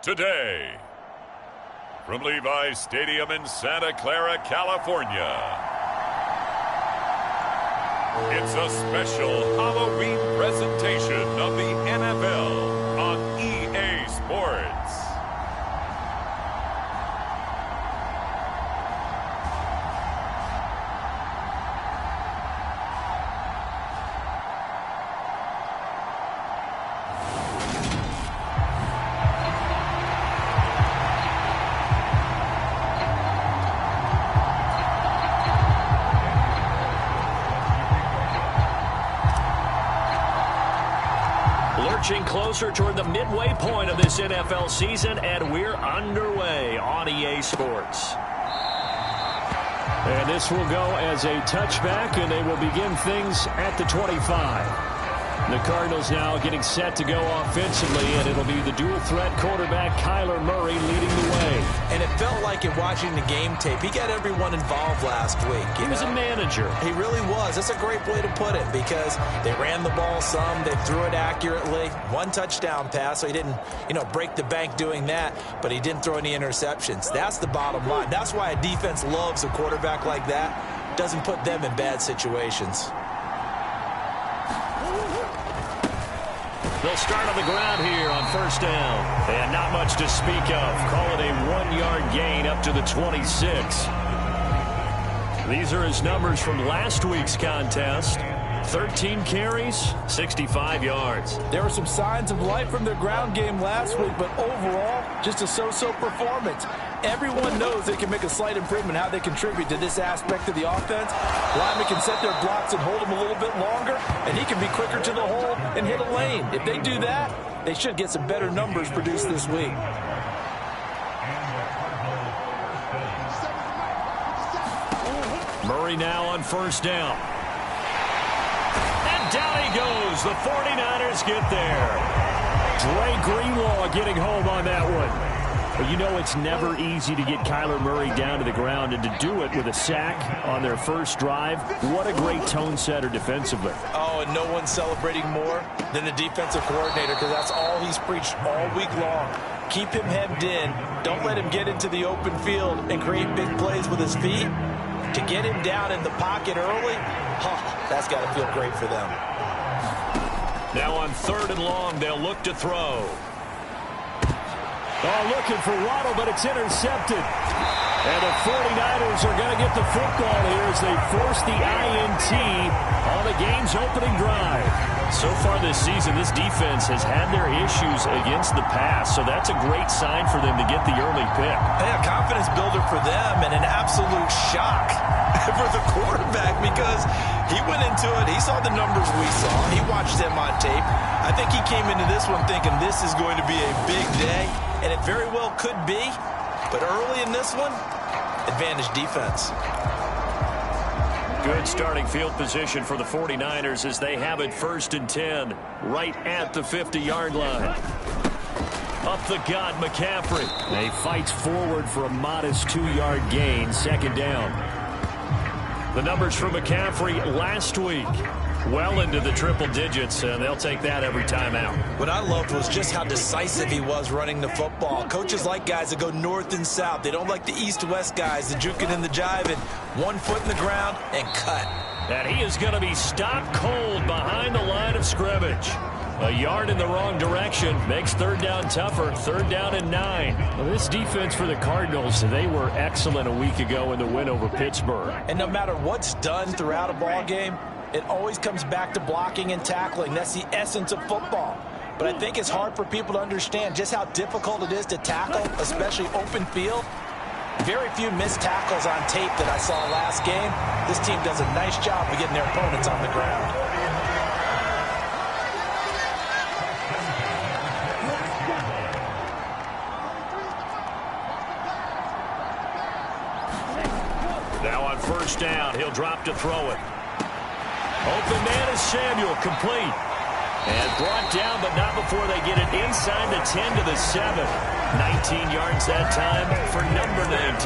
today. From Levi's Stadium in Santa Clara, California, it's a special Halloween presentation of the NFL on EA Sports. Lurching closer toward the midway point of this NFL season, and we're underway on EA Sports. And this will go as a touchback, and they will begin things at the 25. The Cardinals now getting set to go offensively, and it'll be the dual-threat quarterback Kyler Murray leading the way. And it felt like in watching the game tape, he got everyone involved last week. He was a manager. He really was. That's a great way to put it because they ran the ball some, they threw it accurately. One touchdown pass, so he didn't, break the bank doing that, but he didn't throw any interceptions. That's the bottom line. That's why a defense loves a quarterback like that. Doesn't put them in bad situations. They'll start on the ground here on first down. And not much to speak of. Call it a 1-yard gain up to the 26. These are his numbers from last week's contest. 13 carries, 65 yards. There were some signs of life from their ground game last week, but overall, just a so-so performance. Everyone knows they can make a slight improvement how they contribute to this aspect of the offense. Linemen can set their blocks and hold them a little bit longer, and he can be quicker to the hole and hit a lane. If they do that, they should get some better numbers produced this week. Murray now on first down. And down he goes. The 49ers get there. Dre Greenlaw getting home on that one. But it's never easy to get Kyler Murray down to the ground, and to do it with a sack on their first drive, what a great tone setter defensively. Oh, and no one's celebrating more than the defensive coordinator because that's all he's preached all week long. Keep him hemmed in. Don't let him get into the open field and create big plays with his feet. To get him down in the pocket early, that's got to feel great for them. Now on 3rd and long, they'll look to throw. Oh, looking for Waddle, but it's intercepted. And the 49ers are going to get the football here as they force the INT on the game's opening drive. So far this season, this defense has had their issues against the pass, so that's a great sign for them to get the early pick. A confidence builder for them and an absolute shock for the quarterback because he went into it. He saw the numbers we saw. He watched them on tape. I think he came into this one thinking this is going to be a big day, and it very well could be. But early in this one, advantage defense. Good starting field position for the 49ers as they have it 1st and 10, right at the 50-yard line. Up the gut, McCaffrey. He fights forward for a modest 2-yard gain, 2nd down. The numbers for McCaffrey last week, well into the triple digits, and they'll take that every time out. What I loved was just how decisive he was running the football. Coaches like guys that go north and south. They don't like the east-west guys, the juking and the jiving. 1 foot in the ground and cut. And he is going to be stopped cold behind the line of scrimmage. A yard in the wrong direction makes 3rd down tougher. 3rd down and 9. Well, this defense for the Cardinals, they were excellent a week ago in the win over Pittsburgh. And no matter what's done throughout a ball game, it always comes back to blocking and tackling. That's the essence of football. But I think it's hard for people to understand just how difficult it is to tackle, especially open field. Very few missed tackles on tape that I saw last game. This team does a nice job of getting their opponents on the ground. Now on 1st down, he'll drop to throw it. Open man is Samuel, complete. And brought down, but not before they get it inside the 10 to the 7. 19 yards that time for number 19.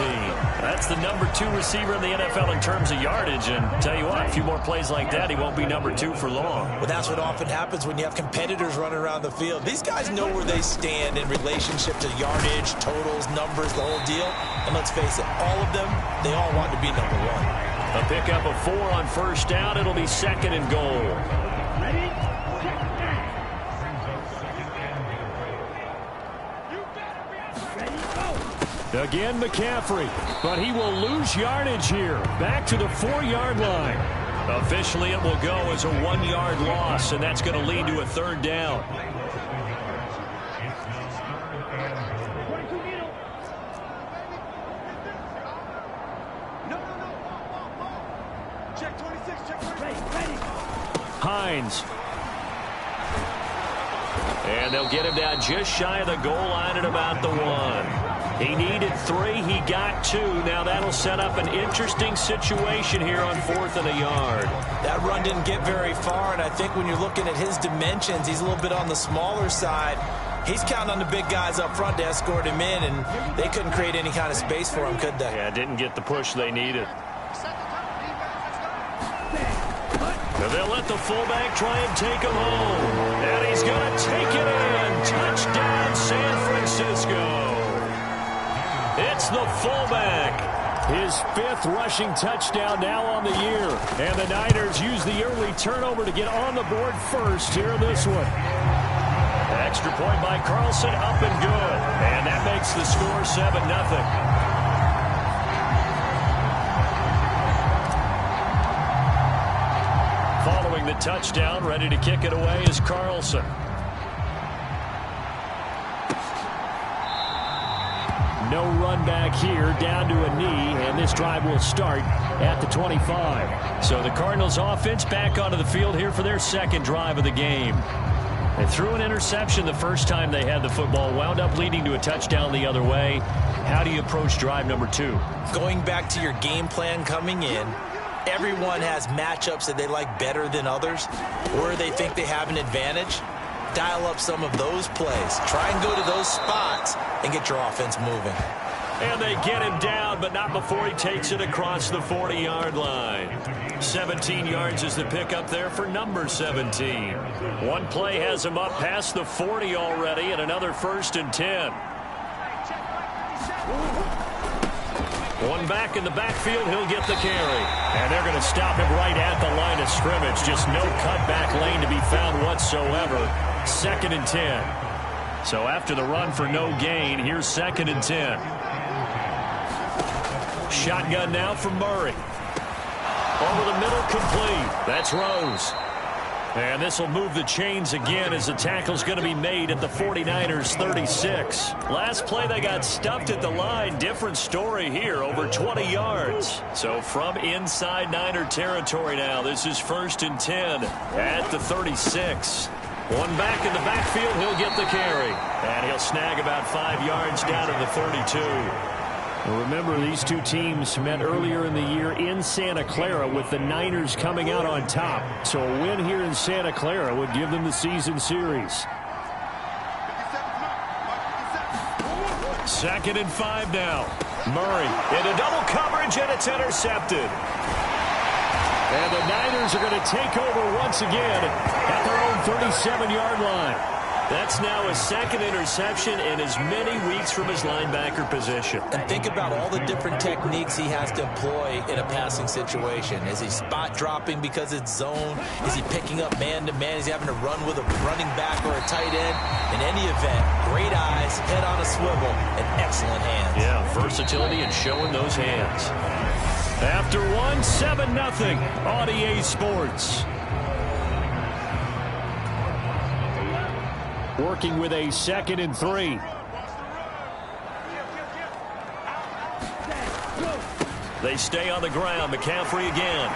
That's the number 2 receiver in the NFL in terms of yardage. And tell you what, a few more plays like that, he won't be number 2 for long. Well, that's what often happens when you have competitors running around the field. These guys know where they stand in relationship to yardage, totals, numbers, the whole deal. And let's face it, all of them, they all want to be number 1. A pickup of 4 on first down. It'll be 2nd and goal. Again, McCaffrey, but he will lose yardage here. Back to the 4-yard line. Officially, it will go as a 1-yard loss, and that's going to lead to a 3rd down. Hines. And they'll get him down just shy of the goal line at about the 1. He needed 3. He got 2. Now that'll set up an interesting situation here on 4th and a yard. That run didn't get very far, and I think when you're looking at his dimensions, he's a little bit on the smaller side. He's counting on the big guys up front to escort him in, and they couldn't create any kind of space for him, could they? Yeah, didn't get the push they needed. And they'll let the fullback try and take him home. And he's going to take it in. Touchdown, San Francisco. It's the fullback. His 5th rushing touchdown now on the year. And the Niners use the early turnover to get on the board first here in this one. Extra point by Carlson, up and good. And that makes the score 7-0. Following the touchdown, ready to kick it away is Carlson. No run back here, down to a knee, and this drive will start at the 25. So the Cardinals offense back onto the field here for their 2nd drive of the game. They threw an interception the first time they had the football, wound up leading to a touchdown the other way. How do you approach drive number 2? Going back to your game plan coming in, everyone has matchups that they like better than others, or they think they have an advantage. Dial up some of those plays. Try and go to those spots and get your offense moving. And they get him down, but not before he takes it across the 40-yard line. 17 yards is the pickup there for number 17. One play has him up past the 40 already, and another 1st and 10. One back in the backfield, he'll get the carry. And they're going to stop him right at the line of scrimmage. Just no cutback lane to be found whatsoever. 2nd and 10. So after the run for no gain, here's 2nd and 10. Shotgun now from Murray. Over the middle, complete. That's Rose. And this will move the chains again as the tackle's going to be made at the 49ers 36. Last play they got stuffed at the line. Different story here, over 20 yards. So from inside Niner territory now, this is 1st and 10 at the 36. One back in the backfield, he'll get the carry. And he'll snag about 5 yards down to the 32. Well, remember, these two teams met earlier in the year in Santa Clara with the Niners coming out on top. So a win here in Santa Clara would give them the season series. 2nd and 5 now. Murray into double coverage, and it's intercepted. And the Niners are going to take over once again at their own 37-yard line. That's now his 2nd interception in as many weeks from his linebacker position. And think about all the different techniques he has to employ in a passing situation. Is he spot dropping because it's zone? Is he picking up man-to-man? Is he having to run with a running back or a tight end? In any event, great eyes, head on a swivel, and excellent hands. Yeah, versatility and showing those hands. After one, 7-0 on EA Sports. Working with a 2nd and 3. They stay on the ground. McCaffrey again.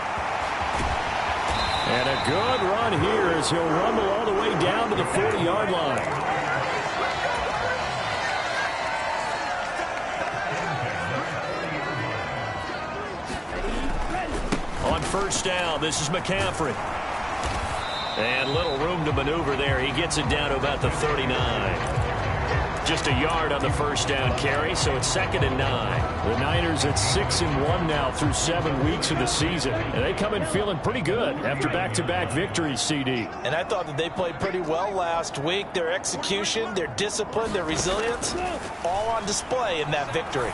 And a good run here as he'll rumble all the way down to the 40-yard line. On first down, this is McCaffrey. And little room to maneuver there. He gets it down to about the 39. Just a yard on the first down carry, so it's 2nd and 9. The Niners at 6-1 now through 7 weeks of the season. And they come in feeling pretty good after back-to-back victories, CD. And I thought that they played pretty well last week. Their execution, their discipline, their resilience, all on display in that victory.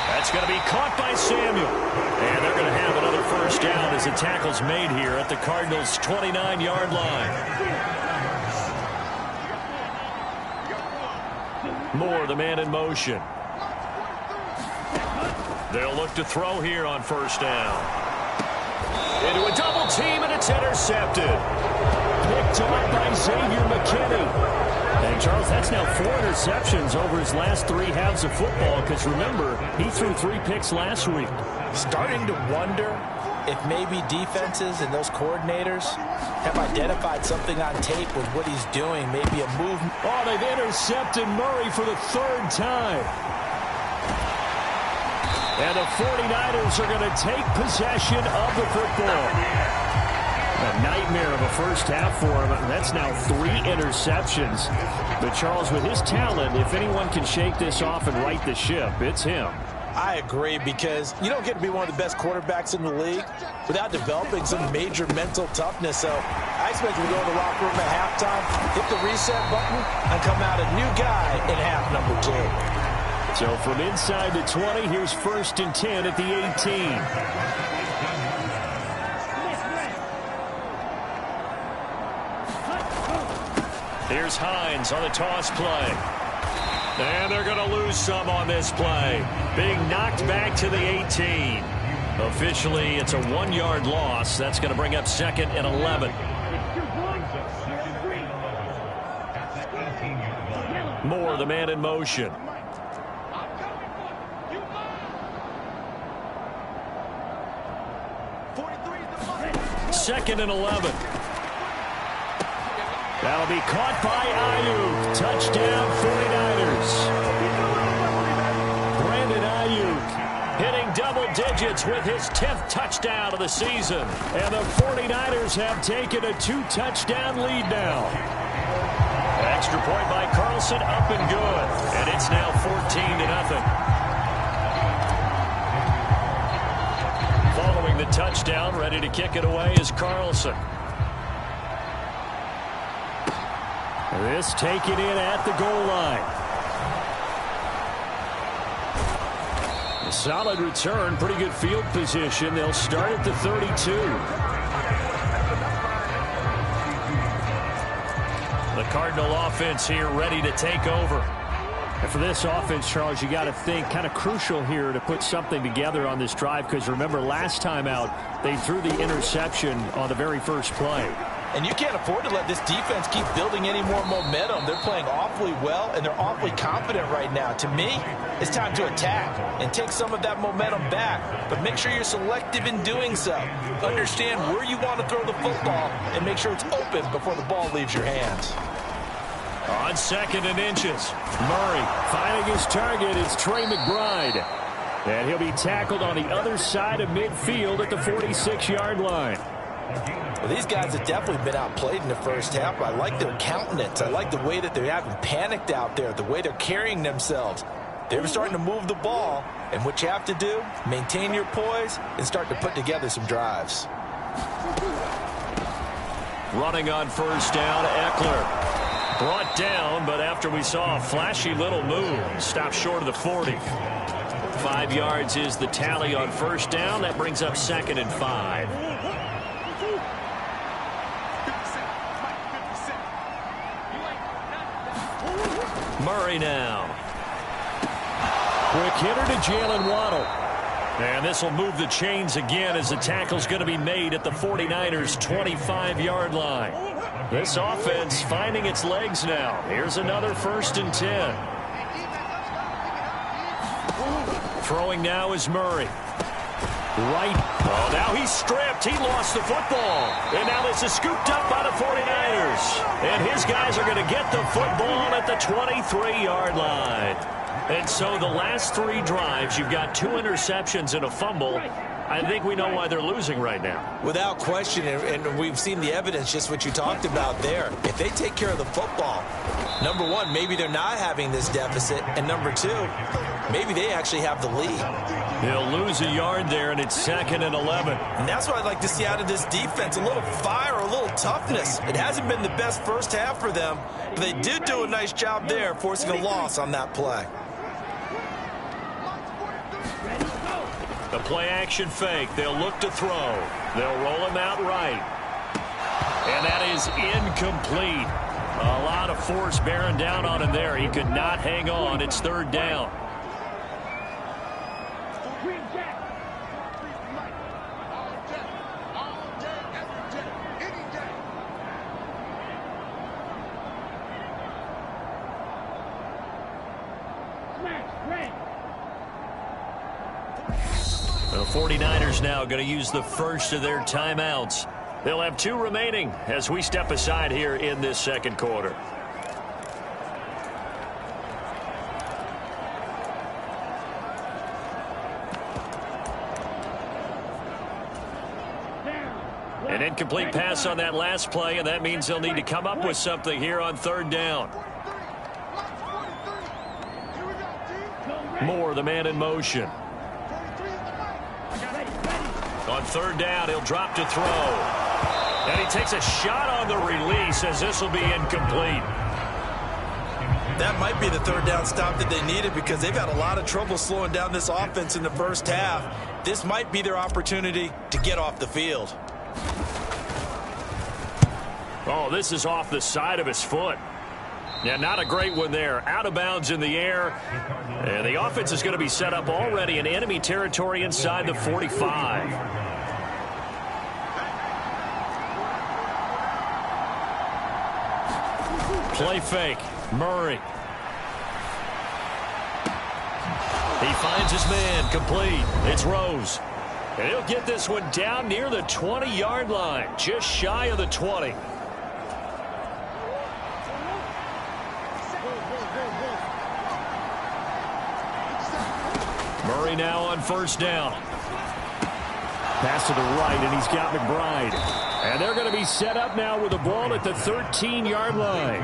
That's going to be caught by Samuel. And they're going to have another first down as the tackle's made here at the Cardinals' 29-yard line. Moore, the man in motion. They'll look to throw here on first down. Into a double team, and it's intercepted. Picked off by Xavier McKinney. And, Charles, that's now 4 interceptions over his last 3 halves of football because, remember, he threw 3 picks last week. Starting to wonder if maybe defenses and those coordinators have identified something on tape with what he's doing, maybe a movement. Oh, they've intercepted Murray for the 3rd time. And the 49ers are going to take possession of the football. A nightmare of a first half for him. That's now 3 interceptions. But, Charles, with his talent, if anyone can shake this off and right the ship, it's him. I agree, because you don't get to be one of the best quarterbacks in the league without developing some major mental toughness. So I expect him to go to the locker room at halftime, hit the reset button, and come out a new guy in half number 2. So from inside the 20, here's 1st and 10 at the 18. Here's Hines on the toss play. And they're going to lose some on this play. Being knocked back to the 18. Officially, it's a 1-yard loss. That's going to bring up 2nd and 11. Moore, the man in motion. Second and 11. That'll be caught by Ayuk. Touchdown, 49ers. Brandon Ayuk hitting double digits with his 10th touchdown of the season. And the 49ers have taken a 2-touchdown lead now. Extra point by Carlson, up and good. And it's now 14-0. Following the touchdown, ready to kick it away is Carlson. This taken in at the goal line. A solid return, pretty good field position. They'll start at the 32. The Cardinal offense here ready to take over. And for this offense, Charles, you got to think kind of crucial here to put something together on this drive, because remember last time out they threw the interception on the very first play. And you can't afford to let this defense keep building any more momentum. They're playing awfully well, and they're awfully confident right now. To me, it's time to attack and take some of that momentum back. But make sure you're selective in doing so. Understand where you want to throw the football and make sure it's open before the ball leaves your hands. On 2nd and inches, Murray finding his target. It's Trey McBride. And he'll be tackled on the other side of midfield at the 46-yard line. Well, these guys have definitely been outplayed in the first half. I like their countenance. I like the way that they haven't panicked out there, the way they're carrying themselves. They're starting to move the ball, and what you have to do, maintain your poise and start to put together some drives. Running on first down, Eckler. Brought down, but after we saw a flashy little move, stopped short of the 40. 5 yards is the tally on first down. That brings up 2nd and 5. Murray now. Quick hitter to Jalen Waddle. And this will move the chains again as the tackle's going to be made at the 49ers' 25-yard line. This offense finding its legs now. Here's another 1st and 10. Throwing now is Murray. Right. Oh, now he's stripped. He lost the football. And now this is scooped up by the 49ers. And his guys are going to get the football at the 23-yard line. And so the last 3 drives, you've got 2 interceptions and a fumble. I think we know why they're losing right now. Without question, and we've seen the evidence, just what you talked about there. If they take care of the football, number one, maybe they're not having this deficit, and number two, maybe they actually have the lead. He'll lose a yard there, and it's 2nd and 11. And that's what I'd like to see out of this defense, a little fire, a little toughness. It hasn't been the best first half for them, but they did do a nice job there, forcing a loss on that play. The play-action fake. They'll look to throw. They'll roll him out right. And that is incomplete. A lot of force bearing down on him there. He could not hang on. It's 3rd down. The 49ers now going to use the first of their timeouts. They'll have 2 remaining as we step aside here in this 2nd quarter. An incomplete pass on that last play, and that means they'll need to come up with something here on 3rd down. Moore, the man in motion. On 3rd down, he'll drop to throw. And he takes a shot on the release as this will be incomplete. That might be the 3rd down stop that they needed because they've had a lot of trouble slowing down this offense in the first half. This might be their opportunity to get off the field. Oh, this is off the side of his foot. Yeah, not a great one there. Out of bounds in the air. And the offense is going to be set up already in enemy territory inside the 45. Play fake. Murray. He finds his man. Complete. It's Rose. And he'll get this one down near the 20-yard line. Just shy of the 20. Murray now on 1st down. Pass to the right, and he's got McBride. And they're going to be set up now with the ball at the 13-yard line.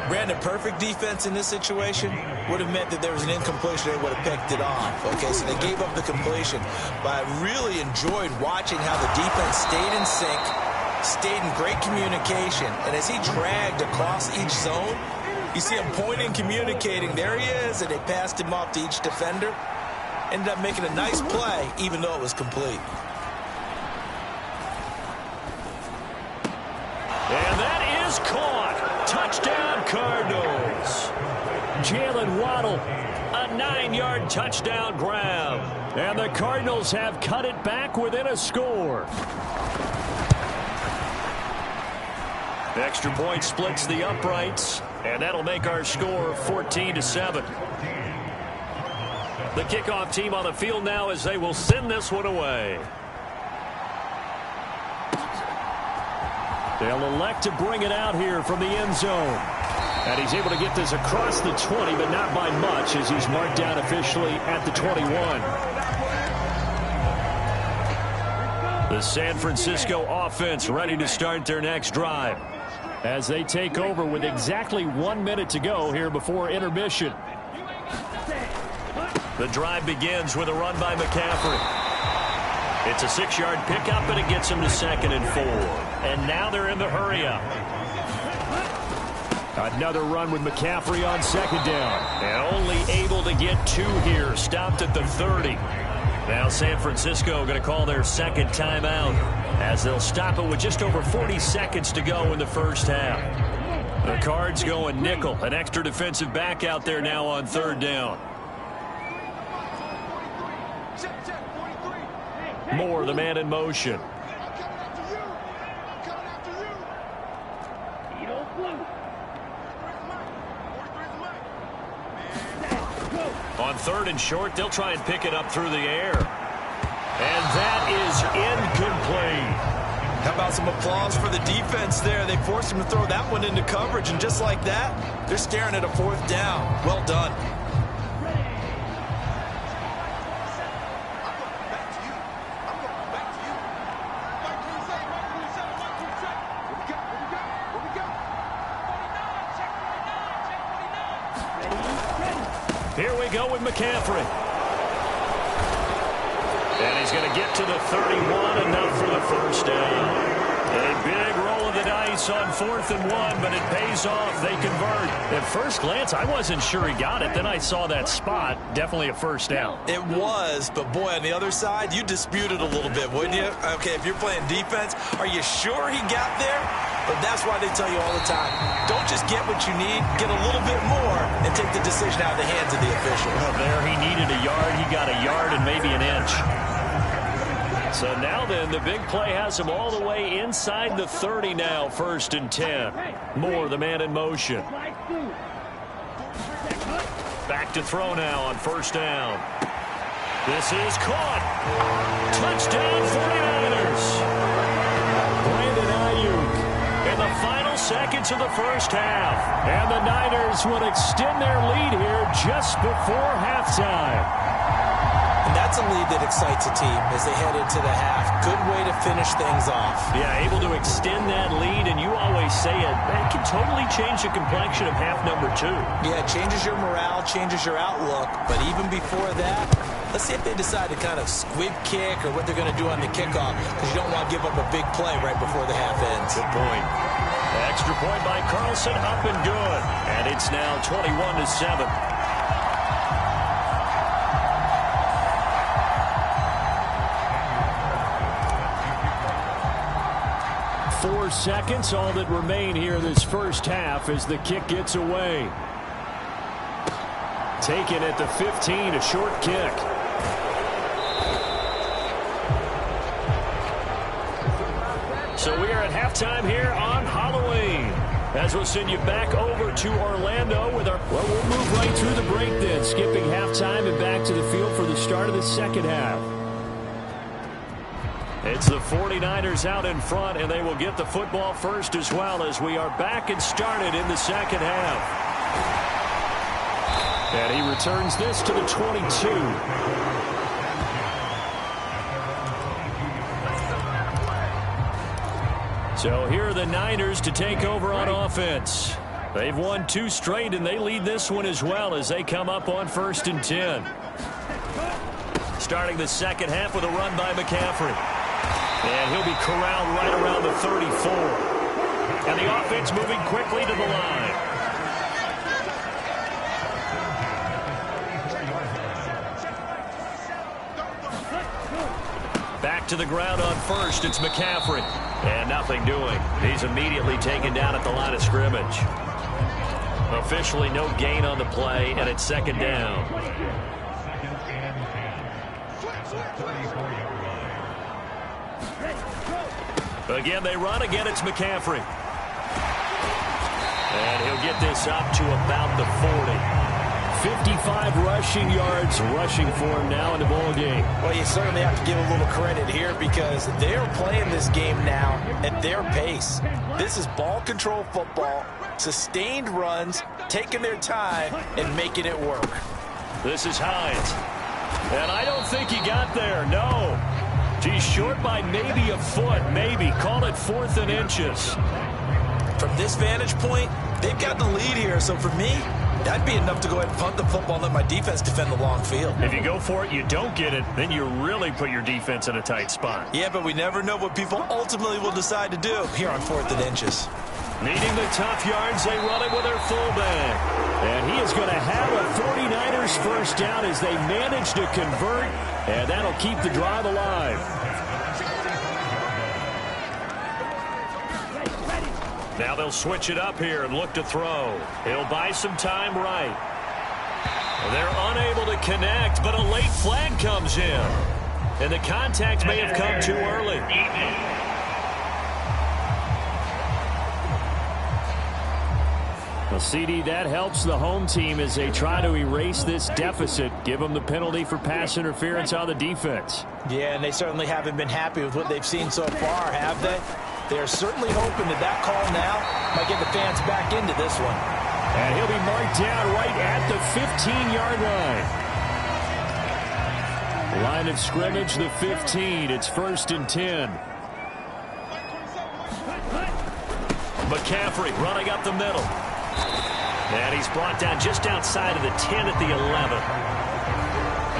Brandon, perfect defense in this situation would have meant that there was an incompletion. They would have picked it off. Okay, so they gave up the completion. But I really enjoyed watching how the defense stayed in sync, stayed in great communication. And as he dragged across each zone, you see him pointing, communicating. There he is, and they passed him off to each defender. Ended up making a nice play, even though it was complete. And that is caught. Touchdown, Cardinals. Jalen Waddle, a 9-yard touchdown grab. And the Cardinals have cut it back within a score. The extra point splits the uprights, and that'll make our score 14-7. The kickoff team on the field now as they will send this one away. They'll elect to bring it out here from the end zone. And he's able to get this across the 20, but not by much as he's marked down officially at the 21. The San Francisco offense ready to start their next drive as they take over with exactly 1 minute to go here before intermission. The drive begins with a run by McCaffrey. It's a 6-yard pickup, and it gets him to 2nd and 4. And now they're in the hurry-up. Another run with McCaffrey on 2nd down. And only able to get 2 here. Stopped at the 30. Now San Francisco going to call their 2nd timeout as they'll stop it with just over 40 seconds to go in the first half. The Cards going nickel. An extra defensive back out there now on 3rd down. Moore, the man in motion. On 3rd and short, they'll try and pick it up through the air. And that is incomplete. How about some applause for the defense there? They forced him to throw that one into coverage, and just like that, they're staring at a 4th down. Well done. Here we go with McCaffrey. And he's going to get to the 31, enough for the first down. A big roll of the dice on 4th and 1, but it pays off. They convert. At first glance, I wasn't sure he got it. Then I saw that spot. Definitely a first down. It was, but boy, on the other side, you dispute it a little bit, wouldn't you? Okay, if you're playing defense, are you sure he got there? But that's why they tell you all the time, don't just get what you need, get a little bit more, and take the decision out of the hands of the official. Well, there he needed a yard. He got a yard and maybe an inch. So now then, the big play has him all the way inside the 30 now, 1st and 10. Moore, the man in motion. Back to throw now on 1st down. This is caught. Touchdown 49ers. Brandon Ayuk in the final seconds of the first half. And the Niners will extend their lead here just before halftime. And that's a lead that excites a team as they head into the half. Good way to finish things off. Yeah, able to extend that lead, and you always say it can totally change the complexion of half number 2. Yeah, it changes your morale, changes your outlook. But even before that, let's see if they decide to kind of squib kick or what they're going to do on the kickoff, because you don't want to give up a big play right before the half ends. Good point. Extra point by Carlson, up and good. And it's now 21-7. 4 seconds, all that remain here this first half as the kick gets away. Taken at the 15, a short kick. So we are at halftime here on Halloween. As we'll send you back over to Orlando with our... Well, we'll move right through the break then, skipping halftime and back to the field for the start of the second half. It's the 49ers out in front, and they will get the football first as well as we are back and started in the second half. And he returns this to the 22. So here are the Niners to take over on offense. They've won 2 straight, and they lead this one as well as they come up on 1st and 10. Starting the second half with a run by McCaffrey. And he'll be corralled right around the 34. And the offense moving quickly to the line. Back to the ground on 1st. It's McCaffrey. And nothing doing. He's immediately taken down at the line of scrimmage. Officially no gain on the play, and it's 2nd down. Again, they run. Again, it's McCaffrey. And he'll get this up to about the 40. 55 rushing yards rushing for him now in the ball game. Well, you certainly have to give a little credit here because they're playing this game now at their pace. This is ball control football, sustained runs, taking their time, and making it work. This is Hines. And I don't think he got there. No. He's short by maybe a foot, maybe. Call it 4th and inches. From this vantage point, they've got the lead here. So for me, that'd be enough to go ahead and punt the football and let my defense defend the long field. If you go for it, you don't get it, then you really put your defense in a tight spot. Yeah, but we never know what people ultimately will decide to do here on 4th and inches. Needing the tough yards, they run it with their fullback. And he is going to have a 49ers first down as they manage to convert, and that'll keep the drive alive. Now they'll switch it up here and look to throw. He'll buy some time right. They're unable to connect, but a late flag comes in. And the contact may have come too early. Well, CD, that helps the home team as they try to erase this deficit, give them the penalty for pass interference on the defense. Yeah, and they certainly haven't been happy with what they've seen so far, have they? They're certainly hoping that call now might get the fans back into this one. And he'll be marked down right at the 15-yard line. Line of scrimmage, the 15. It's 1st and 10. McCaffrey running up the middle. And he's brought down just outside of the 10 at the 11.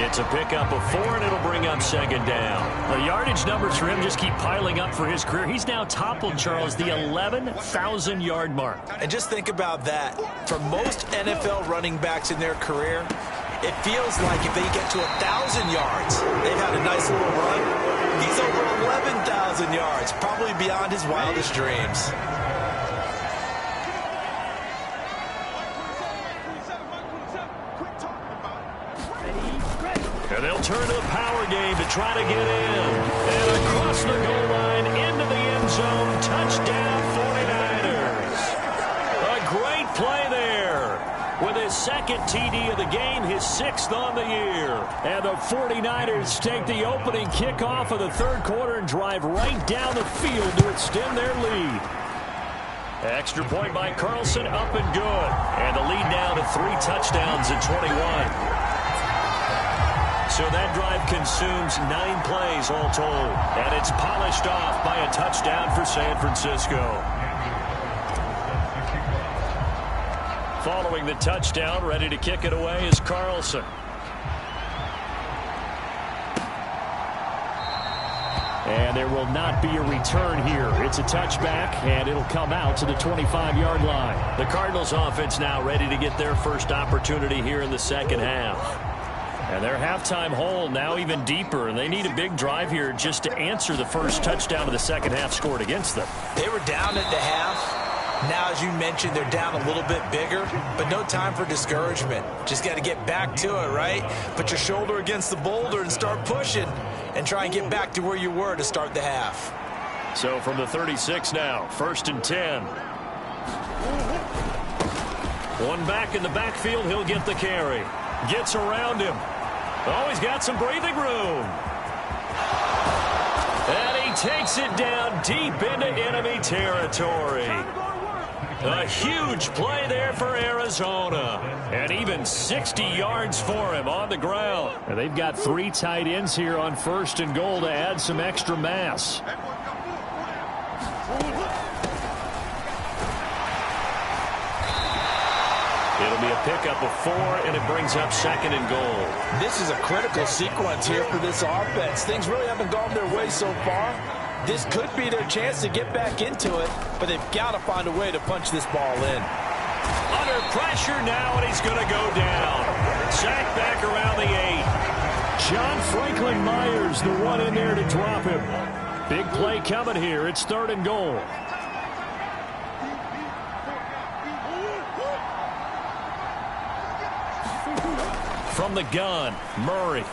It's a pickup of 4, and it'll bring up second down. The yardage numbers for him just keep piling up for his career. He's now toppled, Charles, the 11,000-yard mark. And just think about that. For most NFL running backs in their career, it feels like if they get to 1,000 yards, they've had a nice little run. He's over 11,000 yards, probably beyond his wildest dreams. And they'll turn to the power game to try to get in. And across the goal line, into the end zone, touchdown 49ers. A great play there. With his second TD of the game, his 6th on the year. And the 49ers take the opening kickoff of the third quarter and drive right down the field to extend their lead. Extra point by Carlson, up and good. And the lead now to 3 touchdowns at 21. So that drive consumes 9 plays all told. And it's polished off by a touchdown for San Francisco. Following the touchdown, ready to kick it away is Carlson. And there will not be a return here. It's a touchback, and it'll come out to the 25-yard line. The Cardinals offense now ready to get their first opportunity here in the second half. And their halftime hole now even deeper, and they need a big drive here just to answer the first touchdown of the second half scored against them. They were down at the half. Now, as you mentioned, they're down a little bit bigger, but no time for discouragement. Just got to get back to it, right? Put your shoulder against the boulder and start pushing and try and get back to where you were to start the half. So from the 36 now, 1st and 10. One back in the backfield, he'll get the carry. Gets around him. Oh, he's got some breathing room. And he takes it down deep into enemy territory. A huge play there for Arizona. And even 60 yards for him on the ground. And they've got 3 tight ends here on 1st and goal to add some extra mass. It'll be a pickup of 4, and it brings up 2nd and goal. This is a critical sequence here for this offense. Things really haven't gone their way so far. This could be their chance to get back into it, but they've got to find a way to punch this ball in. Under pressure now, and he's going to go down. Sacked back around the 8. John Franklin Myers, the one in there to drop him. Big play coming here. It's 3rd and goal. From the gun, Murray.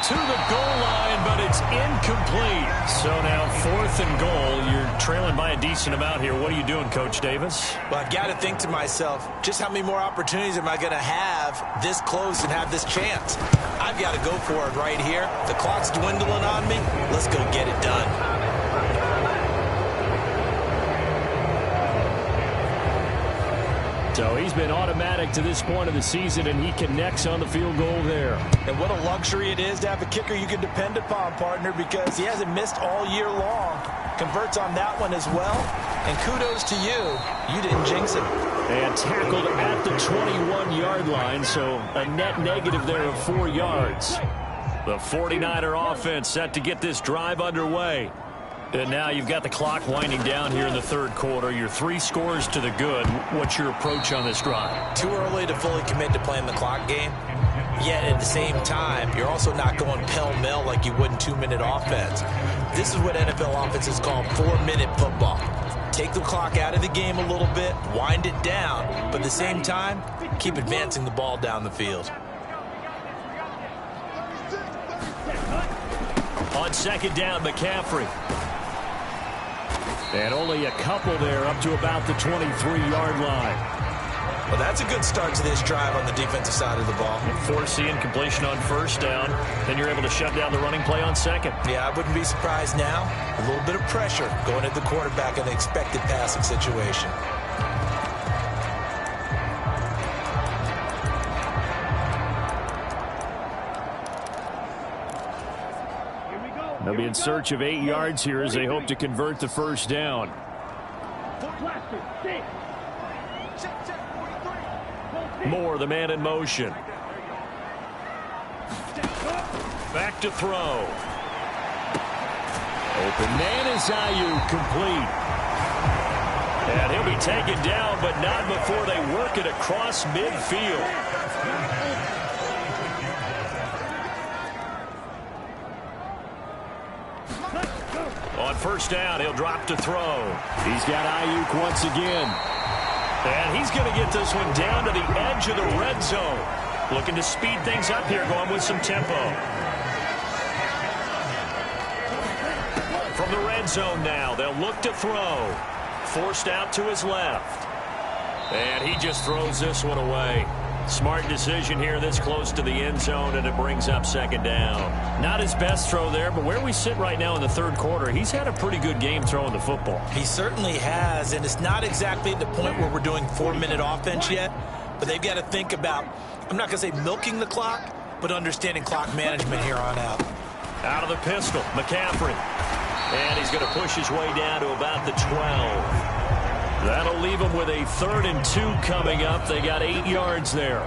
To the goal line, but it's incomplete. So now 4th and goal. You're trailing by a decent amount here. What are you doing, Coach Davis? Well, I've got to think to myself, just how many more opportunities am I going to have this close and have this chance? I've got to go for it right here. The clock's dwindling on me. Let's go get it done. So he's been automatic to this point of the season, and he connects on the field goal there. And what a luxury it is to have a kicker you can depend upon, partner, because he hasn't missed all year long. Converts on that one as well. And kudos to you. You didn't jinx it. And tackled at the 21-yard line, so a net negative there of 4 yards. The 49er offense set to get this drive underway. And now you've got the clock winding down here in the third quarter. You're 3 scores to the good. What's your approach on this drive? Too early to fully commit to playing the clock game. Yet at the same time, you're also not going pell-mell like you would in 2-minute offense. This is what NFL offenses call 4-minute football. Take the clock out of the game a little bit, wind it down, but at the same time, keep advancing the ball down the field. On 2nd down, McCaffrey. And only a couple there up to about the 23-yard line. Well, that's a good start to this drive on the defensive side of the ball. Forcing completion on 1st down. Then you're able to shut down the running play on 2nd. Yeah, I wouldn't be surprised now. A little bit of pressure going at the quarterback in the expected passing situation. They'll be in search of 8 yards here as they hope to convert the 1st down. Moore, the man in motion. Back to throw. Open man is Ayuk, complete. And he'll be taken down, but not before they work it across midfield. On first down, he'll drop to throw. He's got Ayuk once again. And he's going to get this one down to the edge of the red zone. Looking to speed things up here, going with some tempo. From the red zone now, they'll look to throw. Forced out to his left. And he just throws this one away. Smart decision here this close to the end zone, and it brings up second down. Not his best throw there, but where we sit right now in the third quarter, he's had a pretty good game throwing the football. He certainly has, and it's not exactly at the point where we're doing 4-minute offense yet, but they've got to think about, I'm not going to say milking the clock, but understanding clock management here on out. Out of the pistol, McCaffrey. And he's going to push his way down to about the 12. That'll leave them with a 3rd and 2 coming up. They got 8 yards there.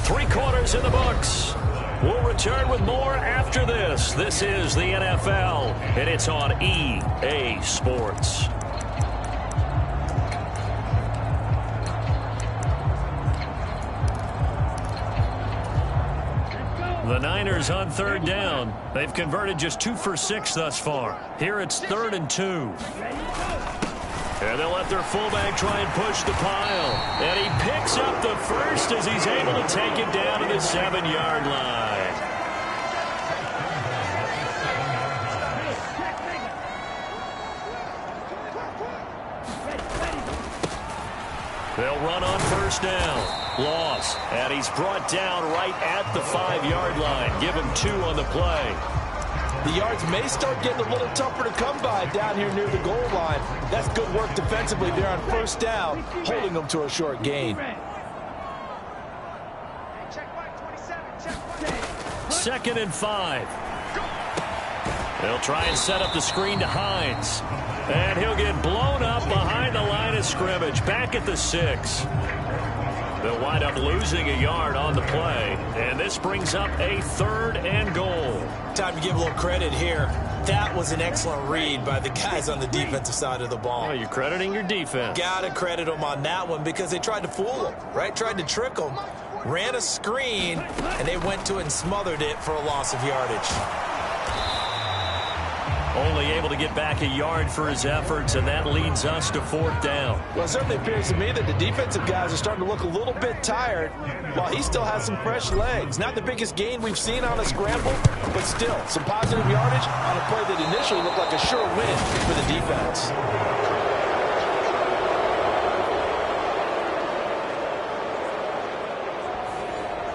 3 quarters in the books. We'll return with more after this. This is the NFL, and it's on EA Sports. The Niners on 3rd down. They've converted just 2 for 6 thus far. Here it's 3rd and 2. And they'll let their fullback try and push the pile. And he picks up the first as he's able to take it down to the 7-yard line. They'll run on first down. Loss. And he's brought down right at the 5-yard line. Give him 2 on the play. The yards may start getting a little tougher to come by down here near the goal line. That's good work defensively there on first down, holding them to a short gain. 2nd and 5. They'll try and set up the screen to Hines. And he'll get blown up behind the line of scrimmage, back at the 6. They'll wind up losing a yard on the play. And this brings up a 3rd and goal. Time to give a little credit here. That was an excellent read by the guys on the defensive side of the ball. Oh, you're crediting your defense. Gotta credit them on that one because they tried to fool them, right? Tried to trick them. Ran a screen, and they went to it and smothered it for a loss of yardage. Only able to get back a yard for his efforts, and that leads us to 4th down. Well, it certainly appears to me that the defensive guys are starting to look a little bit tired while he still has some fresh legs. Not the biggest gain we've seen on a scramble, but still some positive yardage on a play that initially looked like a sure win for the defense.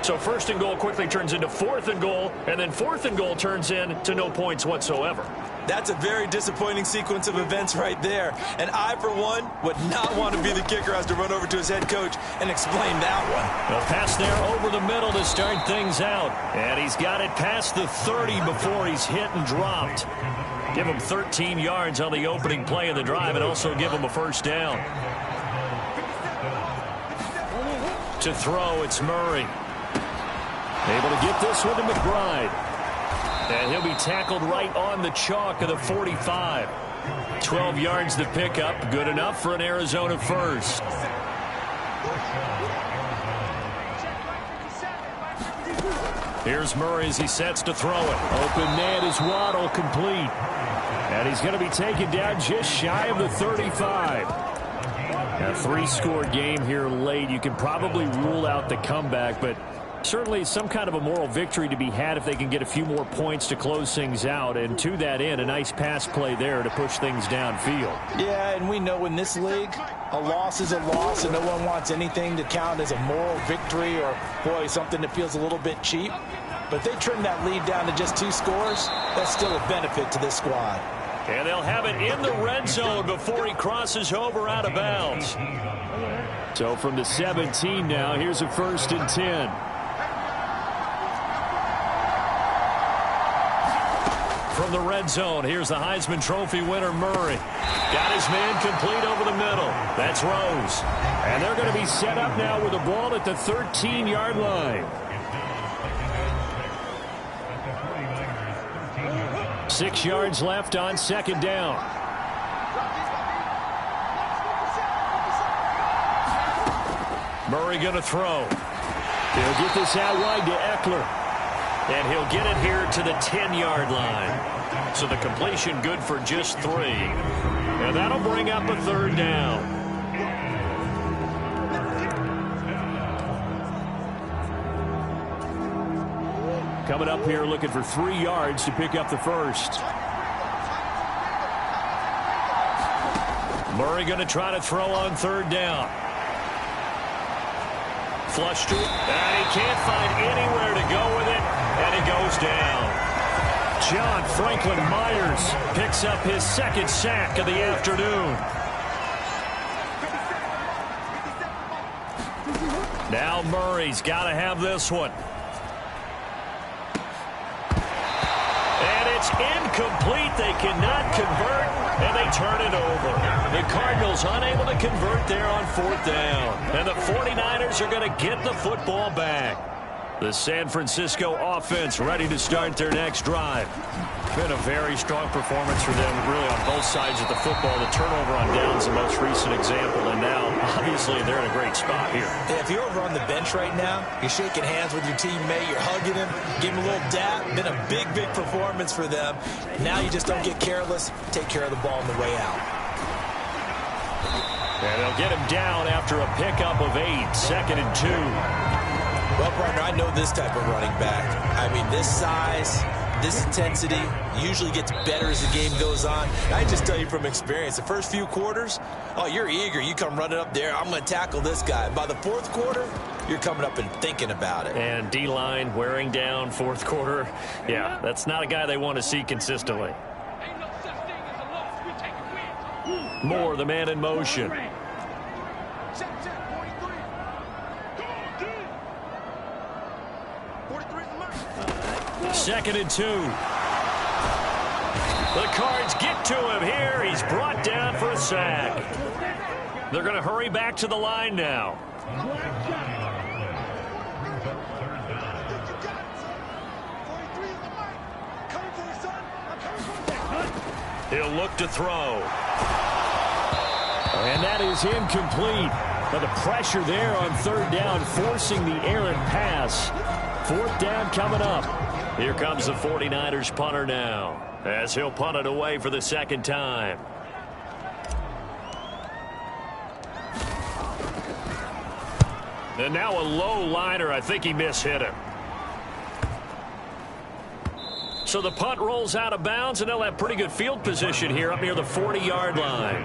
So 1st and goal quickly turns into 4th and goal, and then 4th and goal turns into no points whatsoever. That's a very disappointing sequence of events right there. And I, for one, would not want to be the kicker has to run over to his head coach and explain that one. A pass there over the middle to start things out. And he's got it past the 30 before he's hit and dropped. Give him 13 yards on the opening play of the drive and also give him a 1st down. To throw, it's Murray. Able to get this one to McBride. And he'll be tackled right on the chalk of the 45. 12 yards to pick up. Good enough for an Arizona first. Here's Murray as he sets to throw it. Open man is Waddle, complete. And he's going to be taken down just shy of the 35. A 3-score game here late. You can probably rule out the comeback, but certainly some kind of a moral victory to be had if they can get a few more points to close things out. And to that end, a nice pass play there to push things downfield. Yeah, and we know in this league, a loss is a loss, and no one wants anything to count as a moral victory or, boy, something that feels a little bit cheap. But they trim that lead down to just 2 scores. That's still a benefit to this squad. And they'll have it in the red zone before he crosses over out of bounds. So from the 17 now, here's a 1st and 10. From the red zone, here's the Heisman Trophy winner, Murray. Got his man complete over the middle. That's Rose. And they're going to be set up now with the ball at the 13-yard line. 6 yards left on second down. Murray going to throw. He'll get this out wide to Eckler. And he'll get it here to the 10-yard line. So the completion good for just 3. And that'll bring up a third down. Coming up here looking for 3 yards to pick up the first. Murray going to try to throw on third down. Flush to it, and he can't find anywhere to go with it, and he goes down. John Franklin Myers picks up his second sack of the afternoon. Now Murray's got to have this one. And it's incomplete. They cannot convert, and they turn it over. The Cardinals unable to convert there on fourth down. And the 49ers are going to get the football back. The San Francisco offense ready to start their next drive. Been a very strong performance for them, really, on both sides of the football. The turnover on downs, the most recent example, and now, obviously, they're in a great spot here. If you're over on the bench right now, you're shaking hands with your teammate, you're hugging him, giving him a little dap. Been a big, big performance for them. Now you just don't get careless. Take care of the ball on the way out. And they'll get him down after a pickup of 8, 2nd and 2. Well, partner, I know this type of running back. I mean, this size, this intensity usually gets better as the game goes on. I just tell you from experience, the first few quarters, oh, you're eager. You come running up there, I'm going to tackle this guy. By the fourth quarter, you're coming up and thinking about it. And D-line wearing down fourth quarter. Yeah, that's not a guy they want to see consistently. Moore, the man in motion. Second and 2. The Cards get to him here. He's brought down for a sack. They're going to hurry back to the line now. He'll look to throw. And that is incomplete. But the pressure there on third down, forcing the errant pass. Fourth down coming up. Here comes the 49ers punter now, as he'll punt it away for the second time. And now a low liner. I think he mishit him. So the punt rolls out of bounds, and they'll have pretty good field position here up near the 40-yard line.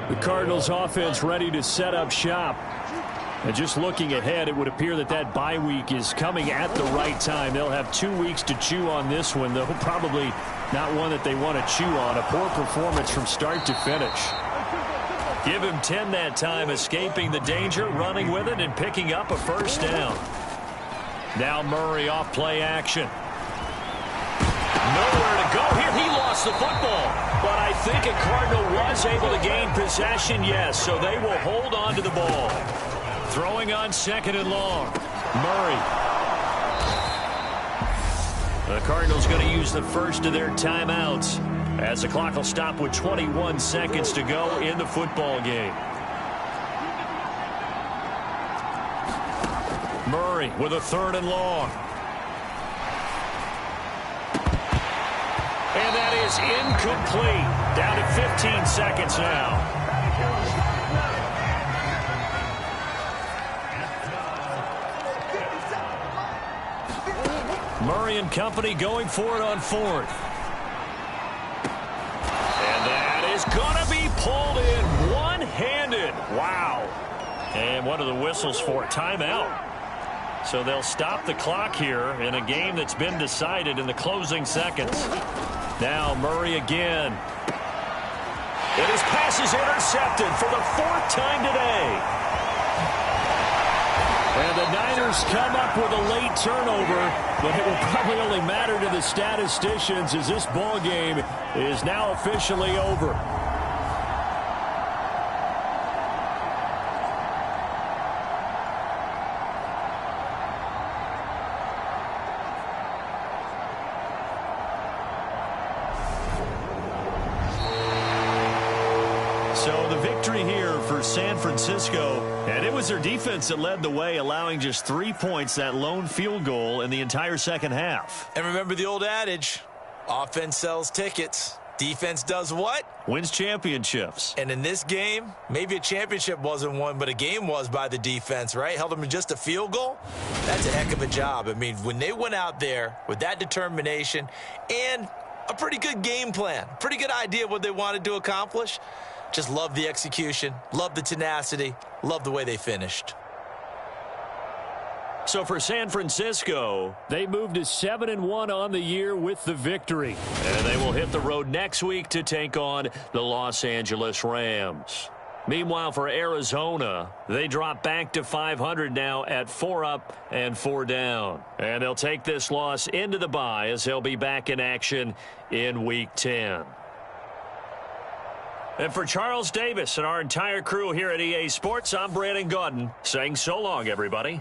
The Cardinals offense ready to set up shop. And just looking ahead, it would appear that that bye week is coming at the right time. They'll have 2 weeks to chew on this one, though probably not one that they want to chew on. A poor performance from start to finish. Give him 10 that time, escaping the danger, running with it, and picking up a first down. Now Murray off play action. Nowhere to go here. He lost the football. But I think a Cardinal was able to gain possession, yes, so they will hold on to the ball. Throwing on second and long. Murray. The Cardinals going to use the first of their timeouts as the clock will stop with 21 seconds to go in the football game. Murray with a third and long. And that is incomplete. Down to 15 seconds now. Murray and company going for it on fourth. And that is going to be pulled in one-handed. Wow. And what are the whistles for? Timeout. So they'll stop the clock here in a game that's been decided in the closing seconds. Now Murray again. And his pass is intercepted for the 4th time today. And the Niners come up with a late turnover, but it will probably only matter to the statisticians as this ball game is now officially over. So the victory here for San Francisco, and it was their defense that led the way, allowing just 3 points, that lone field goal in the entire second half. And remember the old adage, offense sells tickets. Defense does what? Wins championships. And in this game, maybe a championship wasn't won, but a game was by the defense, right? Held them to just a field goal. That's a heck of a job. I mean, when they went out there with that determination and a pretty good game plan, pretty good idea of what they wanted to accomplish, just love the execution, love the tenacity, love the way they finished. So for San Francisco, they moved to 7-1 on the year with the victory. And they will hit the road next week to take on the Los Angeles Rams. Meanwhile, for Arizona, they drop back to 500 now at 4 up and 4 down. And they'll take this loss into the bye as they'll be back in action in Week 10. And for Charles Davis and our entire crew here at EA Sports, I'm Brandon Gaudin saying so long, everybody.